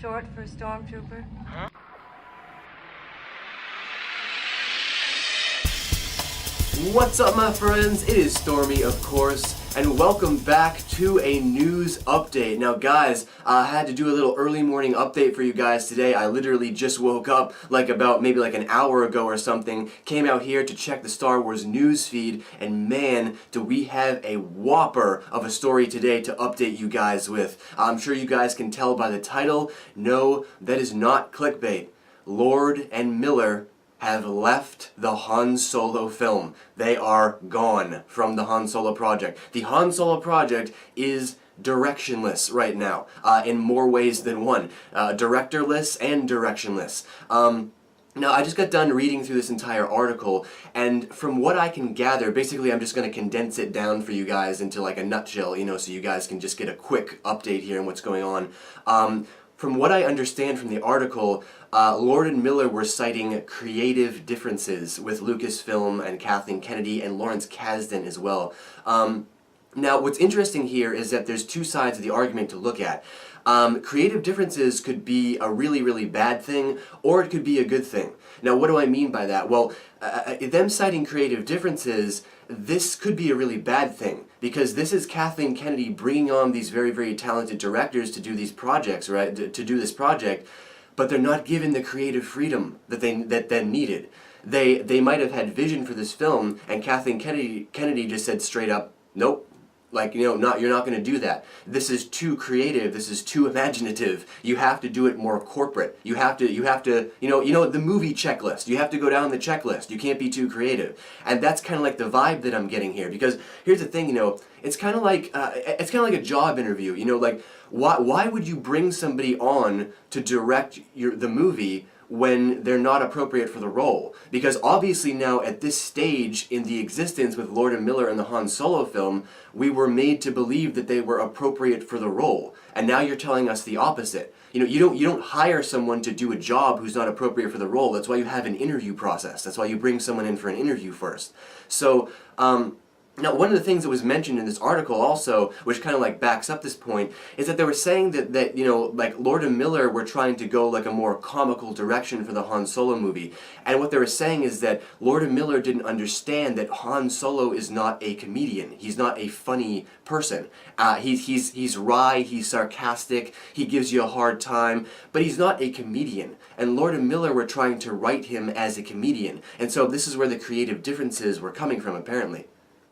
short for a stormtrooper? What's up, my friends? It is Stormy, of course, and welcome back to a news update. Now, guys, I had to do a little early morning update for you guys today. I literally just woke up maybe an hour ago or something, came out here to check the Star Wars news feed, and man, do we have a whopper of a story today to update you guys with. I'm sure you guys can tell by the title. No, that is not clickbait. Lord and Miller have left the Han Solo film. They are gone from the Han Solo project. The Han Solo project is directionless right now, in more ways than one. Directorless and directionless. Now, I just got done reading through this entire article, and from what I can gather, basically I'm just going to condense it down for you guys into like a nutshell, so you guys can just get a quick update here on what's going on. From what I understand from the article, Lord and Miller were citing creative differences with Lucasfilm and Kathleen Kennedy and Lawrence Kasdan as well. Now, what's interesting here is that there's two sides of the argument to look at. Creative differences could be a really, really bad thing, or it could be a good thing. Now, what do I mean by that? Well, them citing creative differences, this could be a really bad thing, because this is Kathleen Kennedy bringing on these very, very talented directors to do these projects, right? To do this project, but they're not given the creative freedom that they needed. They might have had vision for this film, and Kathleen Kennedy just said straight up, nope. You're not going to do that. This is too creative. This is too imaginative. You have to do it more corporate. You have to, the movie checklist. You have to go down the checklist. You can't be too creative. And that's kind of like the vibe that I'm getting here. Because here's the thing, it's kind of like a job interview. Why would you bring somebody on to direct the movie when they're not appropriate for the role? Because obviously now at this stage in the existence with Lord and Miller and the Han Solo film, we were made to believe that they were appropriate for the role. And now you're telling us the opposite. You don't hire someone to do a job who's not appropriate for the role. That's why you have an interview process. That's why you bring someone in for an interview first. So, now, one of the things that was mentioned in this article also, which kind of backs up this point, is that they were saying that Lord and Miller were trying to go a more comical direction for the Han Solo movie. And what they were saying is that Lord and Miller didn't understand that Han Solo is not a comedian. He's not a funny person. He's wry, he's sarcastic, he gives you a hard time, but he's not a comedian. And Lord and Miller were trying to write him as a comedian. And so this is where the creative differences were coming from, apparently.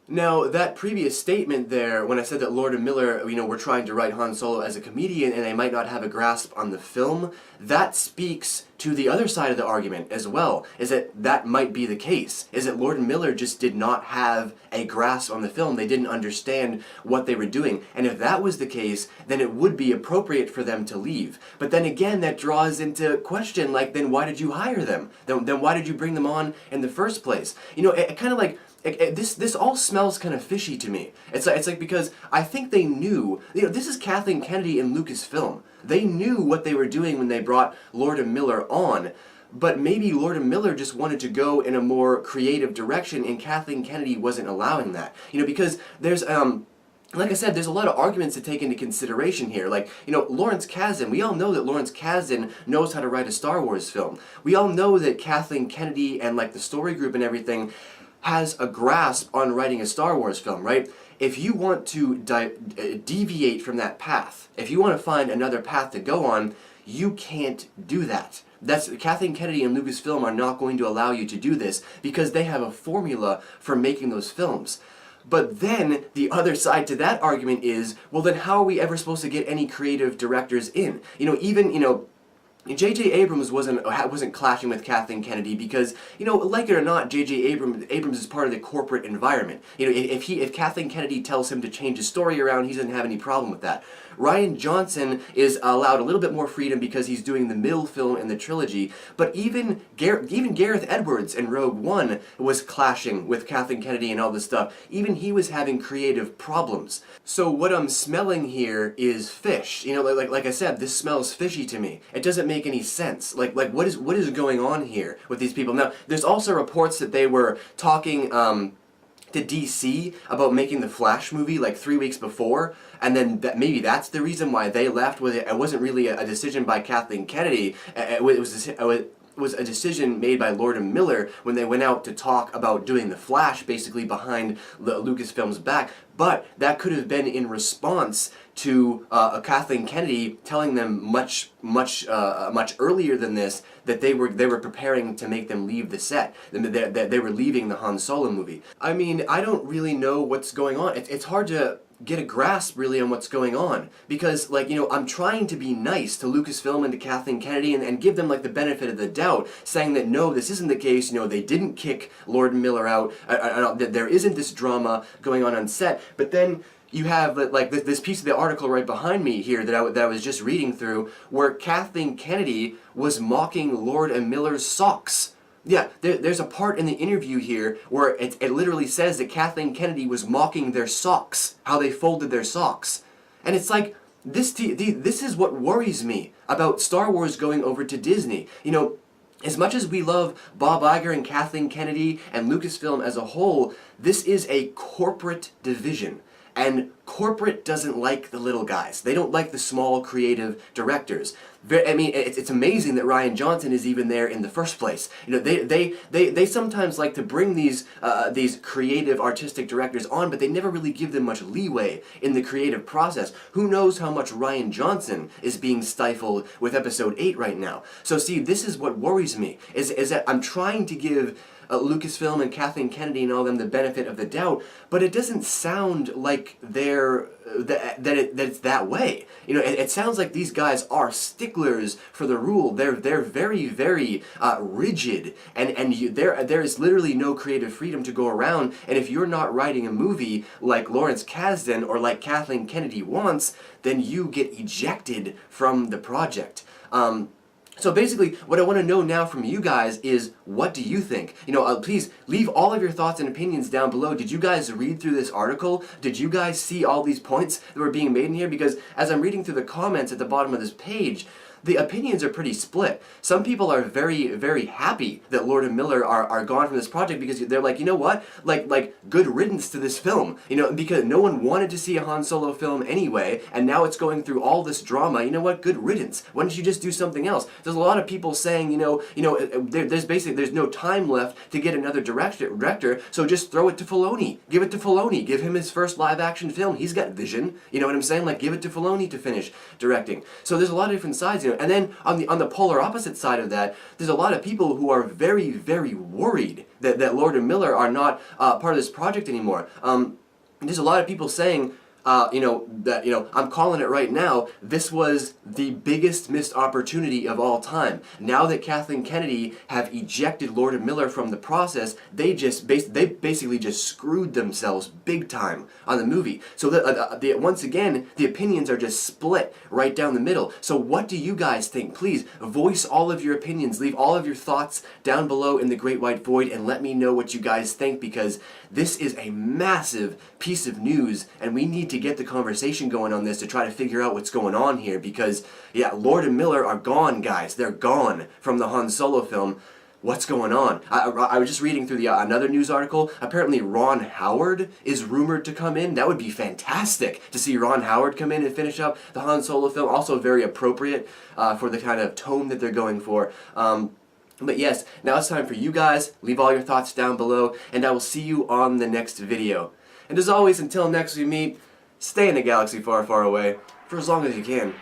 Now, that previous statement there, when I said that Lord and Miller, were trying to write Han Solo as a comedian and they might not have a grasp on the film, that speaks to the other side of the argument as well, is that might be the case, is that Lord and Miller just did not have a grasp on the film. They didn't understand what they were doing. And if that was the case, then it would be appropriate for them to leave. But then again, that draws into question, then why did you hire them? Then why did you bring them on in the first place? It kind of this all smells kind of fishy to me. It's like because I think they knew, this is Kathleen Kennedy and Lucasfilm. They knew what they were doing when they brought Lord and Miller on, but maybe Lord and Miller just wanted to go in a more creative direction, and Kathleen Kennedy wasn't allowing that. Because there's like I said, there's a lot of arguments to take into consideration here. Lawrence Kasdan, we all know that Lawrence Kasdan knows how to write a Star Wars film. We all know that Kathleen Kennedy and the story group and everything has a grasp on writing a Star Wars film, right? If you want to deviate from that path, if you want to find another path to go on, you can't do that. Kathleen Kennedy and Lucasfilm are not going to allow you to do this because they have a formula for making those films. But then the other side to that argument is, well, then how are we ever supposed to get any creative directors in? J.J. Abrams wasn't clashing with Kathleen Kennedy because, like it or not, J.J. Abrams is part of the corporate environment. If Kathleen Kennedy tells him to change his story around, he doesn't have any problem with that. Rian Johnson is allowed a little bit more freedom because he's doing the middle film in the trilogy, but even Gareth Edwards in Rogue One was clashing with Kathleen Kennedy and all this stuff. Even he was having creative problems. So what I'm smelling here is fish. Like I said, this smells fishy to me. It doesn't make any sense. What is going on here with these people? Now, there's also reports that they were talking to DC about making the Flash movie like 3 weeks before, and then maybe that's the reason why they left with it. It wasn't really a decision by Kathleen Kennedy. It was a decision made by Lord and Miller when they went out to talk about doing the Flash basically behind Lucasfilm's back. But that could have been in response to Kathleen Kennedy telling them much earlier than this that they were preparing to make them leave the set, that they were leaving the Han Solo movie. I mean, I don't really know what's going on. It's hard to get a grasp really on what's going on, because like, you know, I'm trying to be nice to Lucasfilm and to Kathleen Kennedy and give them like the benefit of the doubt, saying that no, this isn't the case, you know, they didn't kick Lord and Miller out, that there isn't this drama going on set. But then you have like this piece of the article right behind me here that I was just reading through, where Kathleen Kennedy was mocking Lord and Miller's socks. Yeah, there's a part in the interview here where it literally says that Kathleen Kennedy was mocking their socks, how they folded their socks. And it's like, this is what worries me about Star Wars going over to Disney. You know, as much as we love Bob Iger and Kathleen Kennedy and Lucasfilm as a whole, this is a corporate division. And corporate doesn't like the little guys. They don't like the small creative directors. I mean, it's amazing that Rian Johnson is even there in the first place. You know, they sometimes like to bring these creative artistic directors on, but they never really give them much leeway in the creative process. Who knows how much Rian Johnson is being stifled with Episode 8 right now. So see, this is what worries me, is that I'm trying to give Lucasfilm and Kathleen Kennedy and all them the benefit of the doubt, but it doesn't sound like it's that way. You know, it sounds like these guys are sticklers for the rule. They're very, very rigid, and there is literally no creative freedom to go around. And if you're not writing a movie like Lawrence Kasdan or like Kathleen Kennedy wants, then you get ejected from the project. So basically, what I want to know now from you guys is, what do you think? You know, please leave all of your thoughts and opinions down below. Did you guys read through this article? Did you guys see all these points that were being made in here? Because as I'm reading through the comments at the bottom of this page, the opinions are pretty split. Some people are very, very happy that Lord and Miller are gone from this project, because they're like, you know what? Like good riddance to this film. You know, because no one wanted to see a Han Solo film anyway, and now it's going through all this drama. You know what? Good riddance. Why don't you just do something else? There's a lot of people saying, there's no time left to get another director, so just throw it to Filoni. Give it to Filoni. Give him his first live-action film. He's got vision. You know what I'm saying? Like, give it to Filoni to finish directing. So there's a lot of different sides, you know. And then on the polar opposite side of that, there's a lot of people who are very, very worried that Lord and Miller are not part of this project anymore. There's a lot of people saying, I'm calling it right now, this was the biggest missed opportunity of all time. Now that Kathleen Kennedy have ejected Lord and Miller from the process, they basically just screwed themselves big time on the movie. So once again, the opinions are just split right down the middle. So what do you guys think? Please voice all of your opinions, leave all of your thoughts down below in the Great White Void, and let me know what you guys think, because this is a massive piece of news, and we need to get the conversation going on this to try to figure out what's going on here, because, yeah, Lord and Miller are gone, guys. They're gone from the Han Solo film. What's going on? I was just reading through another news article. Apparently Ron Howard is rumored to come in. That would be fantastic to see Ron Howard come in and finish up the Han Solo film. Also very appropriate for the kind of tone that they're going for. But yes, now it's time for you guys. Leave all your thoughts down below, and I will see you on the next video. And as always, until next we meet, stay in a galaxy far, far away for as long as you can.